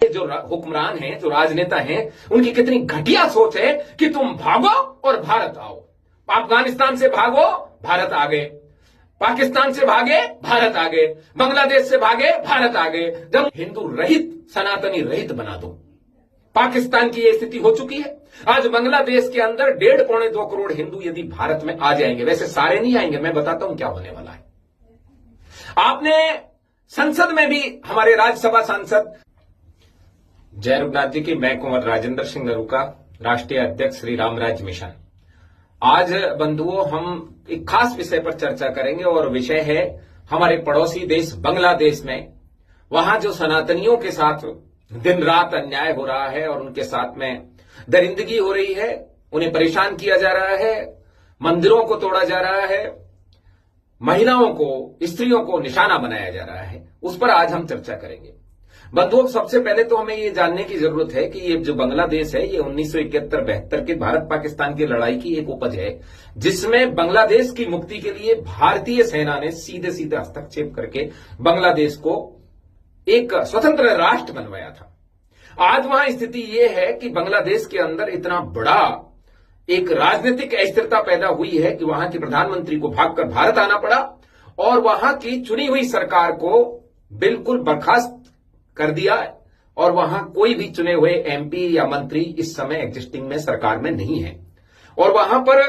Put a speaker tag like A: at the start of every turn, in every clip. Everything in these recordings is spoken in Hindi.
A: जो हुक्मरान हैं, जो राजनेता हैं, उनकी कितनी घटिया सोच है कि तुम भागो और भारत आओ। अफगानिस्तान से भागो, भारत आ गए। पाकिस्तान से भागे, भारत आ गए। बांग्लादेश से भागे, भारत आ गए। जब हिंदू रहित, सनातनी रहित बना दो। पाकिस्तान की यह स्थिति हो चुकी है। आज बांग्लादेश के अंदर 1.5-2 करोड़ हिंदू यदि भारत में आ जाएंगे, वैसे सारे नहीं आएंगे, मैं बताता हूं क्या होने वाला है। आपने संसद में भी हमारे राज्यसभा सांसद जय रघुनाथ जी की, मैं कुंवर राजेंद्र सिंह नरूका, राष्ट्रीय अध्यक्ष श्री रामराज मिशन। आज बंधुओं, हम एक खास विषय पर चर्चा करेंगे और विषय है हमारे पड़ोसी देश बांग्लादेश में। वहां जो सनातनियों के साथ दिन रात अन्याय हो रहा है और उनके साथ में दरिंदगी हो रही है, उन्हें परेशान किया जा रहा है, मंदिरों को तोड़ा जा रहा है, महिलाओं को, स्त्रियों को निशाना बनाया जा रहा है, उस पर आज हम चर्चा करेंगे। बंधुओं, सबसे पहले तो हमें ये जानने की जरूरत है कि ये जो बांग्लादेश है, ये 1971-72 के भारत पाकिस्तान की लड़ाई की एक उपज है, जिसमें बांग्लादेश की मुक्ति के लिए भारतीय सेना ने सीधे सीधे हस्तक्षेप करके बांग्लादेश को एक स्वतंत्र राष्ट्र बनवाया था। आज वहां स्थिति यह है कि बांग्लादेश के अंदर इतना बड़ा एक राजनीतिक अस्थिरता पैदा हुई है कि वहां के प्रधानमंत्री को भागकर भारत आना पड़ा और वहां की चुनी हुई सरकार को बिल्कुल बर्खास्त कर दिया और वहां कोई भी चुने हुए एमपी या मंत्री इस समय एग्जिस्टिंग में सरकार में नहीं है। और वहां पर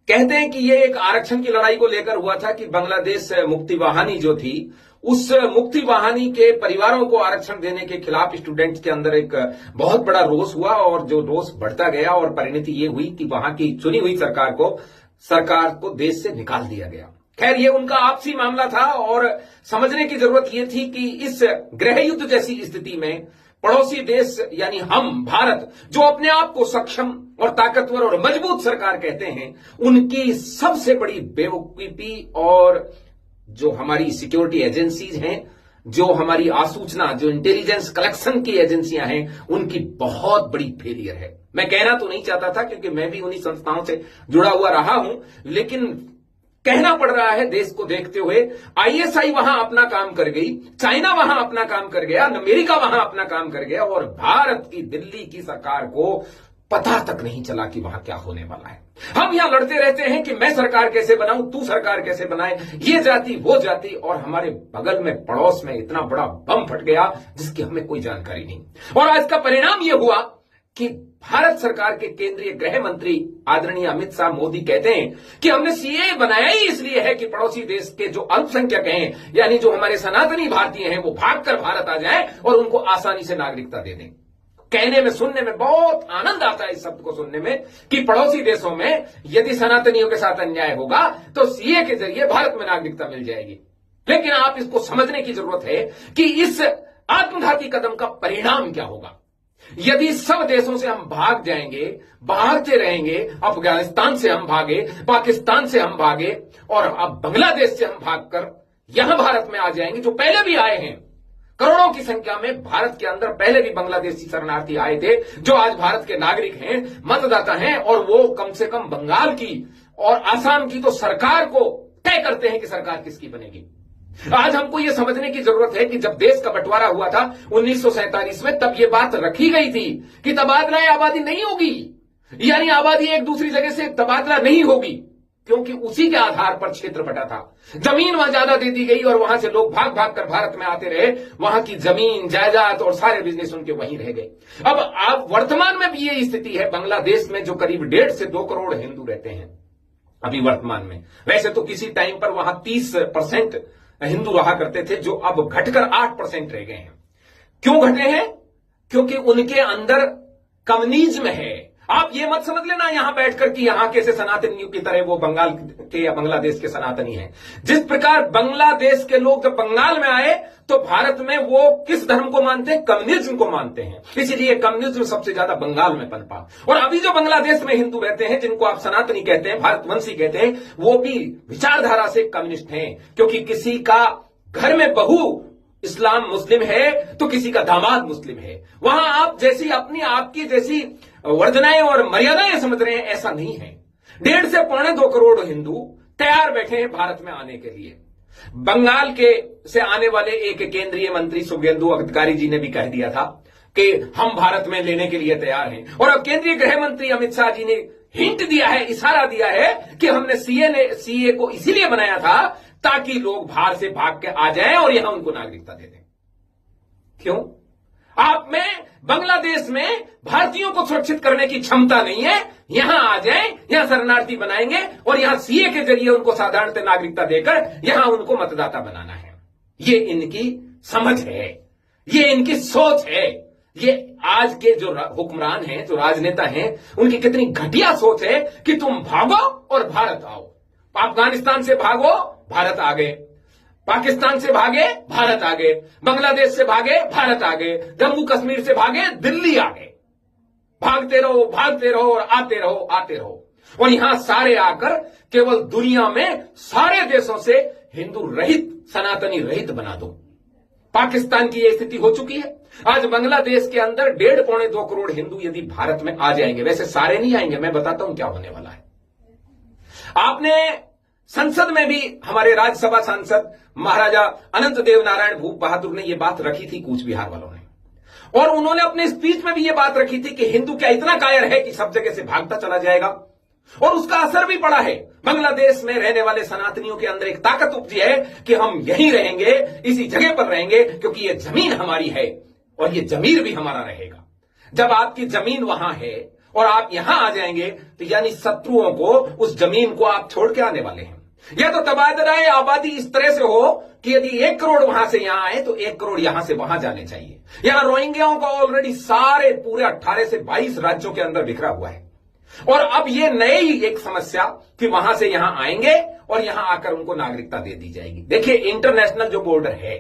A: कहते हैं कि यह एक आरक्षण की लड़ाई को लेकर हुआ था कि बांग्लादेश मुक्ति वाहिनी जो थी, उस मुक्ति वाहिनी के परिवारों को आरक्षण देने के खिलाफ स्टूडेंट्स के अंदर एक बहुत बड़ा रोष हुआ और जो रोष बढ़ता गया और परिणति ये हुई कि वहां की चुनी हुई सरकार को देश से निकाल दिया गया। खैर, ये उनका आपसी मामला था और समझने की जरूरत यह थी कि इस गृह युद्ध जैसी स्थिति में पड़ोसी देश यानी हम भारत, जो अपने आप को सक्षम और ताकतवर और मजबूत सरकार कहते हैं, उनकी सबसे बड़ी बेवकूफी और जो हमारी सिक्योरिटी एजेंसीज हैं, जो हमारी आसूचना, जो इंटेलिजेंस कलेक्शन की एजेंसियां हैं, उनकी बहुत बड़ी फेलियर है। मैं कहना तो नहीं चाहता था क्योंकि मैं भी उन्हीं संस्थाओं से जुड़ा हुआ रहा हूं, लेकिन कहना पड़ रहा है देश को देखते हुए। आईएसआई वहां अपना काम कर गई, चाइना वहां अपना काम कर गया, अमेरिका वहां अपना काम कर गया और भारत की, दिल्ली की सरकार को पता तक नहीं चला कि वहां क्या होने वाला है। हम यहां लड़ते रहते हैं कि मैं सरकार कैसे बनाऊं, तू सरकार कैसे बनाए, ये जाति वो जाति, और हमारे बगल में पड़ोस में इतना बड़ा बम फट गया जिसकी हमें कोई जानकारी नहीं। और आज का परिणाम यह हुआ कि भारत सरकार के केंद्रीय गृह मंत्री आदरणीय अमित शाह मोदी कहते हैं कि हमने सीएए बनाया ही इसलिए है कि पड़ोसी देश के जो अल्पसंख्यक हैं, यानी जो हमारे सनातनी भारतीय हैं, वो भागकर भारत आ जाएं और उनको आसानी से नागरिकता दे दें। कहने में, सुनने में बहुत आनंद आता है इस शब्द को सुनने में कि पड़ोसी देशों में यदि सनातनियों के साथ अन्याय होगा तो सीए के जरिए भारत में नागरिकता मिल जाएगी। लेकिन आप इसको समझने की जरूरत है कि इस आत्मघाती कदम का परिणाम क्या होगा। यदि सब देशों से हम भाग जाएंगे, भागते रहेंगे, अफगानिस्तान से हम भागे, पाकिस्तान से हम भागे और अब बांग्लादेश से हम भागकर यहां भारत में आ जाएंगे, जो पहले भी आए हैं, करोड़ों की संख्या में भारत के अंदर पहले भी बांग्लादेशी शरणार्थी आए थे, जो आज भारत के नागरिक हैं, मतदाता हैं, और वो कम से कम बंगाल की और आसाम की तो सरकार को तय करते हैं कि सरकार किसकी बनेगी। आज हमको यह समझने की जरूरत है कि जब देश का बंटवारा हुआ था 1947 में, तब यह बात रखी गई थी कि तबादला आबादी नहीं होगी, यानी आबादी एक दूसरी जगह से तबादला नहीं होगी, क्योंकि उसी के आधार पर क्षेत्र बटा था। जमीन वहां ज्यादा दे दी गई और वहां से लोग भाग भाग कर भारत में आते रहे, वहां की जमीन, जायदाद और सारे बिजनेस उनके वहीं रह गए। अब वर्तमान में भी ये स्थिति है बांग्लादेश में, जो करीब 1.5 से 2 करोड़ हिंदू रहते हैं अभी वर्तमान में। वैसे तो किसी टाइम पर वहां 30% हिंदू रहा करते थे, जो अब घटकर 8% रह गए हैं। क्यों घटे हैं? क्योंकि उनके अंदर कम्युनिज्म है। आप ये मत समझ लेना यहां बैठकर कि यहां के से सनातनियों की तरह वो बंगाल के या बांग्लादेश के सनातनी हैं। जिस प्रकार बांग्लादेश के लोग जब बंगाल में आए तो भारत में वो किस धर्म को मानते हैं? कम्युनिज्म को मानते हैं। इसीलिए कम्युनिज्म सबसे ज्यादा बंगाल में पनपा। और अभी जो बांग्लादेश में हिंदू रहते हैं, जिनको आप सनातनी कहते हैं, भारतवंशी कहते हैं, वो भी विचारधारा से कम्युनिस्ट हैं, क्योंकि किसी का घर में बहू इस्लाम मुस्लिम है तो किसी का दामाद मुस्लिम है। वहां आप जैसी अपनी आपकी जैसी वर्जनाएं और मर्यादाएं समझ रहे हैं, ऐसा नहीं है। 1.5 से 2.25 करोड़ हिंदू तैयार बैठे हैं भारत में आने के लिए। बंगाल के से आने वाले एक केंद्रीय मंत्री शुभेंदु अधिकारी जी ने भी कह दिया था कि हम भारत में लेने के लिए तैयार हैं। और अब केंद्रीय गृह मंत्री अमित शाह जी ने हिंट दिया है, इशारा दिया है कि हमने सीए को इसीलिए बनाया था ताकि लोग बाहर से भाग के आ जाएं और यहां उनको नागरिकता दे दें। क्यों? आप में बांग्लादेश में भारतीयों को सुरक्षित करने की क्षमता नहीं है, यहां आ जाएं, यहां शरणार्थी बनाएंगे और यहां सीए के जरिए उनको साधारणतः नागरिकता देकर यहां उनको मतदाता बनाना है। ये इनकी समझ है, ये इनकी सोच है। ये आज के जो हुक्मरान हैं, जो राजनेता हैं, उनकी कितनी घटिया सोच है कि तुम भागो और भारत आओ। अफगानिस्तान से भागो, भारत आ गए। पाकिस्तान से भागे, भारत आ गए। बांग्लादेश से भागे, भारत आ गए। जम्मू कश्मीर से भागे, दिल्ली आ गए। भागते रहो और आते रहो। और यहां सारे आकर केवल दुनिया में सारे देशों से हिंदू रहित, सनातनी रहित बना दो। पाकिस्तान की यह स्थिति हो चुकी है। आज बांग्लादेश के अंदर 1.5-2 करोड़ हिंदू यदि भारत में आ जाएंगे, वैसे सारे नहीं आएंगे, मैं बताता हूं क्या होने वाला है। आपने संसद में भी हमारे राज्यसभा सांसद महाराजा अनंत देव नारायण भूप बहादुर ने यह बात रखी थी, कूच बिहार वालों ने, और उन्होंने अपने स्पीच में भी यह बात रखी थी कि हिंदू क्या इतना कायर है कि सब जगह से भागता चला जाएगा। और उसका असर भी पड़ा है। बांग्लादेश में रहने वाले सनातनियों के अंदर एक ताकत उपजी है कि हम यहीं रहेंगे, इसी जगह पर रहेंगे, क्योंकि यह जमीन हमारी है और यह जमीर भी हमारा रहेगा। जब आपकी जमीन वहां है और आप यहां आ जाएंगे तो यानी शत्रुओं को उस जमीन को आप छोड़ के आने वाले हैं। या तो तबादला आबादी इस तरह से हो कि यदि 1 करोड़ वहां से यहां आए तो 1 करोड़ यहां से वहां जाने चाहिए। यहां रोहिंग्याओं का ऑलरेडी सारे पूरे 18 से 22 राज्यों के अंदर बिखरा हुआ है। और अब ये नई एक समस्या कि वहां से यहां आएंगे और यहां आकर उनको नागरिकता दे दी जाएगी। देखिए, इंटरनेशनल जो बॉर्डर है,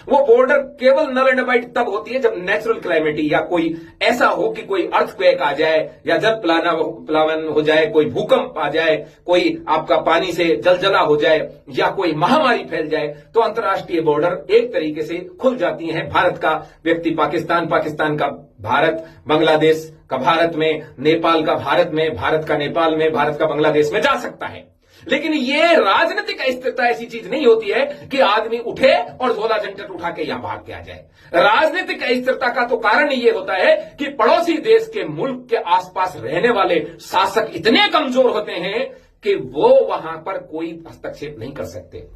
A: वो बॉर्डर केवल नल एंड वाइट तब होती है जब नेचुरल क्लाइमेटी या कोई ऐसा हो कि कोई अर्थक्वेक आ जाए या जल प्लावन हो जाए, कोई भूकंप आ जाए, कोई आपका पानी से जलजला हो जाए या कोई महामारी फैल जाए, तो अंतर्राष्ट्रीय बॉर्डर एक तरीके से खुल जाती हैं। भारत का व्यक्ति पाकिस्तान, पाकिस्तान का भारत, बांग्लादेश का भारत में, नेपाल का भारत में, भारत का नेपाल में, भारत का बांग्लादेश में जा सकता है। लेकिन ये राजनीतिक अस्थिरता ऐसी चीज नहीं होती है कि आदमी उठे और झोला झंझट उठा के यहां भाग के आ जाए। राजनीतिक अस्थिरता का तो कारण ये होता है कि पड़ोसी देश के मुल्क के आसपास रहने वाले शासक इतने कमजोर होते हैं कि वो वहां पर कोई हस्तक्षेप नहीं कर सकते।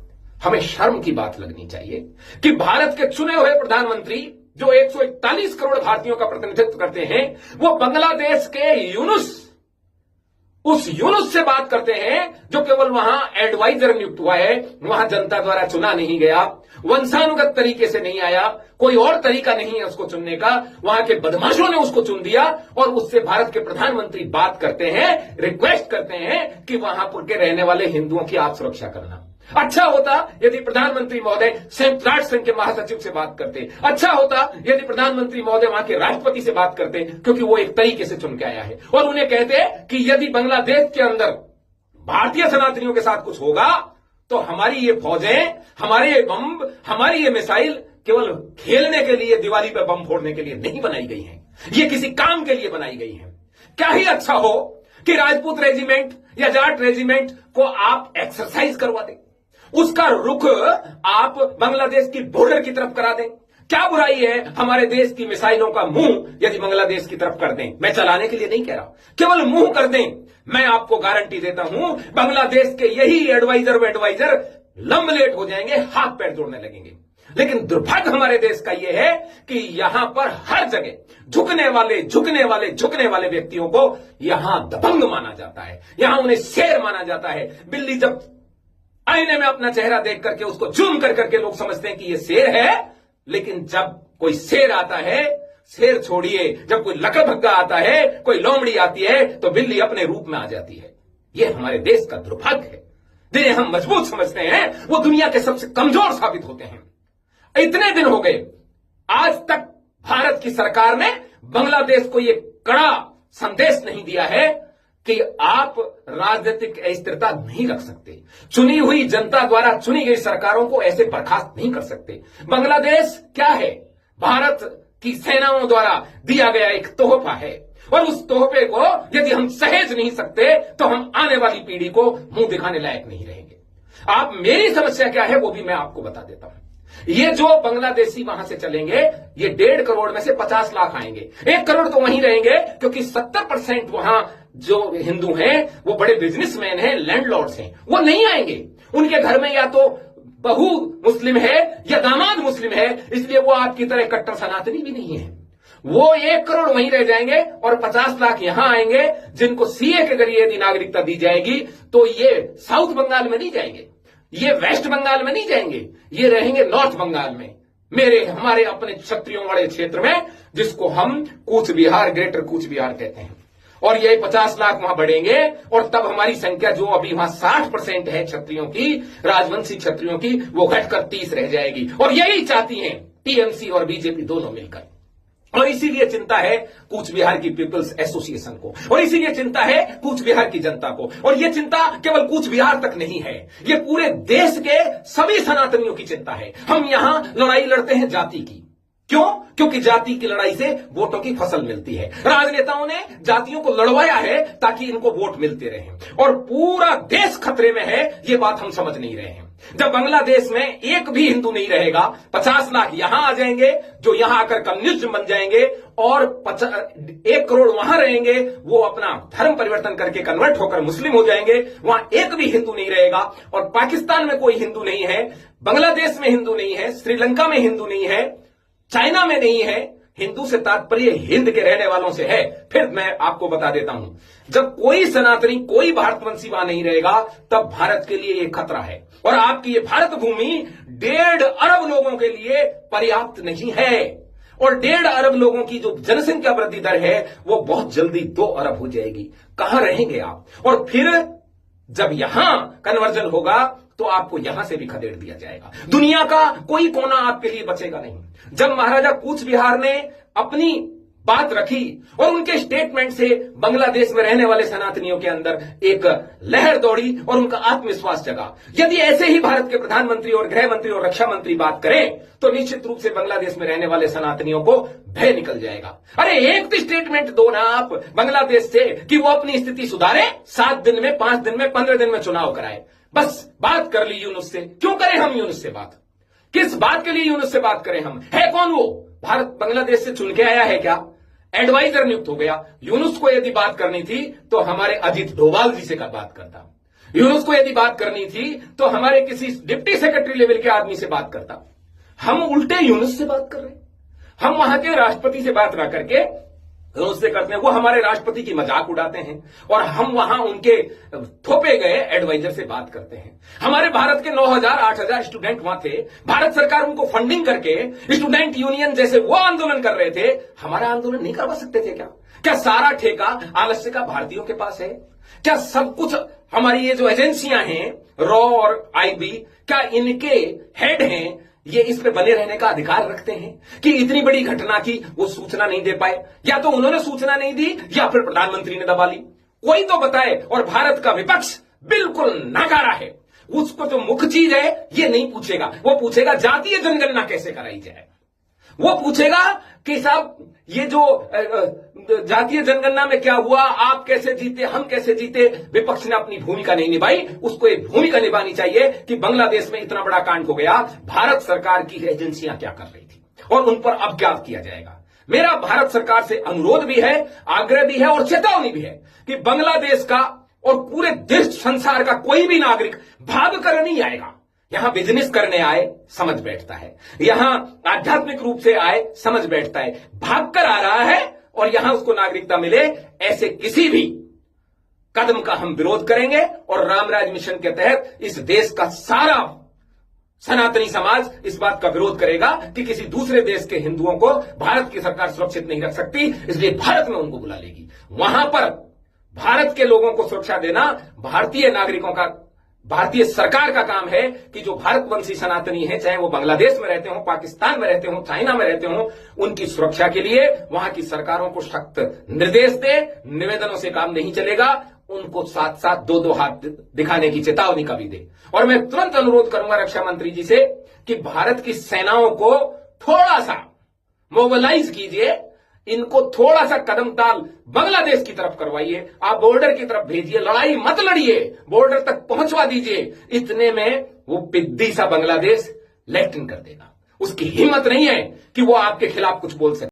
A: हमें शर्म की बात लगनी चाहिए कि भारत के चुने हुए प्रधानमंत्री जो 141 करोड़ भारतीयों का प्रतिनिधित्व करते हैं, वो बांग्लादेश के उस यूनुस से बात करते हैं जो केवल वहां एडवाइजर नियुक्त हुआ है, वहां जनता द्वारा चुना नहीं गया, वंशानुगत तरीके से नहीं आया, कोई और तरीका नहीं है उसको चुनने का, वहां के बदमाशों ने उसको चुन दिया और उससे भारत के प्रधानमंत्री बात करते हैं, रिक्वेस्ट करते हैं कि वहां पर के रहने वाले हिंदुओं की आप सुरक्षा करना। अच्छा होता यदि प्रधानमंत्री महोदय संयुक्त राष्ट्र संघ के महासचिव से बात करते। अच्छा होता यदि प्रधानमंत्री महोदय वहां के राष्ट्रपति से बात करते, क्योंकि वो एक तरीके से चुन के आया है। और उन्हें कहते कि यदि बांग्लादेश के अंदर भारतीय सनातनियों के साथ कुछ होगा तो हमारी ये फौजें, हमारे ये बम, हमारी ये मिसाइल केवल खेलने के लिए, दिवाली पर बम फोड़ने के लिए नहीं बनाई गई हैं, ये किसी काम के लिए बनाई गई हैं। क्या ही अच्छा हो कि राजपूत रेजिमेंट या जाट रेजिमेंट को आप एक्सरसाइज करवा दें, उसका रुख आप बांग्लादेश की बॉर्डर की तरफ करा दें। क्या बुराई है हमारे देश की मिसाइलों का मुंह यदि बांग्लादेश की तरफ कर दें? मैं चलाने के लिए नहीं कह रहा, केवल मुंह कर दें। मैं आपको गारंटी देता हूं बांग्लादेश के यही एडवाइजर लंबलेट हो जाएंगे, हाथ पैर जोड़ने लगेंगे। लेकिन दुर्भाग्य हमारे देश का यह है कि यहां पर हर जगह झुकने वाले व्यक्तियों को यहां दबंग माना जाता है, यहां उन्हें शेर माना जाता है। बिल्ली जब आईने में अपना चेहरा देख करके उसको जूम कर करके लोग समझते हैं कि यह शेर है, लेकिन जब कोई शेर आता है, शेर छोड़िए, जब कोई लकड़भग्गा आता है, कोई लोमड़ी आती है, तो बिल्ली अपने रूप में आ जाती है। यह हमारे देश का दुर्भाग्य है। जिन्हें हम मजबूत समझते हैं वो दुनिया के सबसे कमजोर साबित होते हैं। इतने दिन हो गए, आज तक भारत की सरकार ने बांग्लादेश को यह कड़ा संदेश नहीं दिया है कि आप राजनीतिक अस्थिरता नहीं रख सकते। चुनी हुई जनता द्वारा चुनी गई सरकारों को ऐसे बर्खास्त नहीं कर सकते। बांग्लादेश क्या है? भारत की सेनाओं द्वारा दिया गया एक तोहफा है, और उस तोहफे को यदि हम सहेज नहीं सकते तो हम आने वाली पीढ़ी को मुंह दिखाने लायक नहीं रहेंगे। आप मेरी समस्या क्या है वो भी मैं आपको बता देता हूं। ये जो बांग्लादेशी वहां से चलेंगे, ये 1.5 करोड़ में से 50 लाख आएंगे। 1 करोड़ तो वहीं रहेंगे, क्योंकि 70% वहां जो हिंदू हैं वो बड़े बिजनेसमैन हैं, लैंडलॉर्ड्स हैं, वो नहीं आएंगे। उनके घर में या तो बहू मुस्लिम है या दामाद मुस्लिम है, इसलिए वो आपकी तरह कट्टर सनातनी भी नहीं है। वो 1 करोड़ वहीं रह जाएंगे और 50 लाख यहां आएंगे, जिनको सीए के जरिए यदि नागरिकता दी जाएगी तो ये साउथ बंगाल में नहीं जाएंगे, ये वेस्ट बंगाल में नहीं जाएंगे, ये रहेंगे नॉर्थ बंगाल में, हमारे अपने क्षत्रियों वाले क्षेत्र में, जिसको हम कूच बिहार, ग्रेटर कूच बिहार कहते हैं। और ये 50 लाख वहां बढ़ेंगे और तब हमारी संख्या जो अभी वहां 60% है क्षत्रियों की, राजवंशी क्षत्रियों की, वो घटकर 30 रह जाएगी। और यही चाहती हैं टीएमसी और बीजेपी दोनों मिलकर। और इसीलिए चिंता है कूच बिहार की पीपल्स एसोसिएशन को, और इसीलिए चिंता है कूच बिहार की जनता को। और यह चिंता केवल कूच बिहार तक नहीं है, ये पूरे देश के सभी सनातनियों की चिंता है। हम यहां लड़ाई लड़ते हैं जाति की। क्यों? क्योंकि जाति की लड़ाई से वोटों की फसल मिलती है। राजनेताओं ने जातियों को लड़वाया है ताकि इनको वोट मिलते रहें, और पूरा देश खतरे में है, ये बात हम समझ नहीं रहे हैं। जब बांग्लादेश में एक भी हिंदू नहीं रहेगा, 50 लाख यहां आ जाएंगे, जो यहां आकर कम्युनिस्ट बन जाएंगे, और 1 करोड़ वहां रहेंगे, वो अपना धर्म परिवर्तन करके कन्वर्ट होकर मुस्लिम हो जाएंगे। वहां एक भी हिंदू नहीं रहेगा, और पाकिस्तान में कोई हिंदू नहीं है, बांग्लादेश में हिंदू नहीं है, श्रीलंका में हिंदू नहीं है, चाइना में नहीं है। हिंदू से तात्पर्य हिंद के रहने वालों से है। फिर मैं आपको बता देता हूं, जब कोई सनातनी, कोई भारतवंशी वहां नहीं रहेगा, तब भारत के लिए यह खतरा है। और आपकी ये भारत भूमि 1.5 अरब लोगों के लिए पर्याप्त नहीं है, और 1.5 अरब लोगों की जो जनसंख्या वृद्धि दर है वो बहुत जल्दी 2 अरब हो जाएगी। कहां रहेंगे आप? और फिर जब यहां कन्वर्जन होगा तो आपको यहां से भी खदेड़ दिया जाएगा। दुनिया का कोई कोना आपके लिए बचेगा नहीं। जब महाराजा कूच बिहार ने अपनी बात रखी और उनके स्टेटमेंट से बांग्लादेश में रहने वाले सनातनियों के अंदर एक लहर दौड़ी और उनका आत्मविश्वास जगा। यदि ऐसे ही भारत के प्रधानमंत्री और गृह मंत्री और रक्षा मंत्री बात करें तो निश्चित रूप से बांग्लादेश में रहने वाले सनातनियों को भय निकल जाएगा। अरे एक तो स्टेटमेंट दो ना आप बांग्लादेश से कि वो अपनी स्थिति सुधारे, 7 दिन में, 5 दिन में, 15 दिन में चुनाव कराए। बस बात कर ली यूनुस से। क्यों करें हम यूनुस से बात? किस बात के लिए यूनुस से बात करें हम? है कौन वो? भारत बांग्लादेश से चुन के आया है क्या? एडवाइजर नियुक्त हो गया। यूनुस को यदि बात करनी थी तो हमारे अजीत डोभाल जी से बात करता। यूनुस को यदि बात करनी थी तो हमारे किसी डिप्टी सेक्रेटरी लेवल के आदमी से बात करता। हम उल्टे यूनुस से बात कर रहे हैं। हम वहां के राष्ट्रपति से बात ना करके यूनुस से करते हैं। वो हमारे राष्ट्रपति की मजाक उड़ाते हैं और हम वहां उनके थोपे गए एडवाइजर से बात करते हैं। हमारे भारत के 9,000 8,000 स्टूडेंट वहां थे। भारत सरकार उनको फंडिंग करके स्टूडेंट यूनियन जैसे वो आंदोलन कर रहे थे। हमारा आंदोलन नहीं करवा सकते थे क्या? क्या सारा ठेका आलस्य का भारतीयों के पास है? क्या सब कुछ हमारी ये जो एजेंसियां हैं, रॉ और आईबी, क्या इनके हेड हैं, ये इस पे बने रहने का अधिकार रखते हैं कि इतनी बड़ी घटना की वो सूचना नहीं दे पाए? या तो उन्होंने सूचना नहीं दी या फिर प्रधानमंत्री ने दबा ली। कोई तो बताए। और भारत का विपक्ष बिल्कुल नाकारा है। उसको जो मुख्य चीज है ये नहीं पूछेगा। वो पूछेगा जातीय जनगणना कैसे कराई जाए। वो पूछेगा कि साहब ये जो जातीय जनगणना में क्या हुआ, आप कैसे जीते, हम कैसे जीते। विपक्ष ने अपनी भूमिका नहीं निभाई। उसको एक भूमिका निभानी चाहिए कि बांग्लादेश में इतना बड़ा कांड हो गया, भारत सरकार की एजेंसियां क्या कर रही थी और उन पर अब क्या किया जाएगा। मेरा भारत सरकार से अनुरोध भी है, आग्रह भी है और चेतावनी भी है कि बांग्लादेश का और पूरे देश संसार का कोई भी नागरिक भाग कर नहीं आएगा। यहां बिजनेस करने आए समझ बैठता है, यहां आध्यात्मिक रूप से आए समझ बैठता है। भागकर आ रहा है और यहां उसको नागरिकता मिले, ऐसे किसी भी कदम का हम विरोध करेंगे। और रामराज मिशन के तहत इस देश का सारा सनातनी समाज इस बात का विरोध करेगा कि किसी दूसरे देश के हिंदुओं को भारत की सरकार सुरक्षित नहीं रख सकती, इसलिए भारत में उनको बुला लेगी। वहां पर भारत के लोगों को सुरक्षा देना भारतीय नागरिकों का, भारतीय सरकार का काम है कि जो भारतवंशी सनातनी है, चाहे वो बांग्लादेश में रहते हो, पाकिस्तान में रहते हो, चाइना में रहते हो, उनकी सुरक्षा के लिए वहां की सरकारों को सख्त निर्देश दे। निवेदनों से काम नहीं चलेगा, उनको साथ साथ 2-2 हाथ दिखाने की चेतावनी का भी दे। और मैं तुरंत अनुरोध करूंगा रक्षा मंत्री जी से कि भारत की सेनाओं को थोड़ा सा मोबिलाइज कीजिए। इनको थोड़ा सा कदम ताल बांग्लादेश की तरफ करवाइए, आप बॉर्डर की तरफ भेजिए, लड़ाई मत लड़िए, बॉर्डर तक पहुंचवा दीजिए। इतने में वो पिद्दी सा बांग्लादेश लैट्रिन कर देगा। उसकी हिम्मत नहीं है कि वो आपके खिलाफ कुछ बोल सके।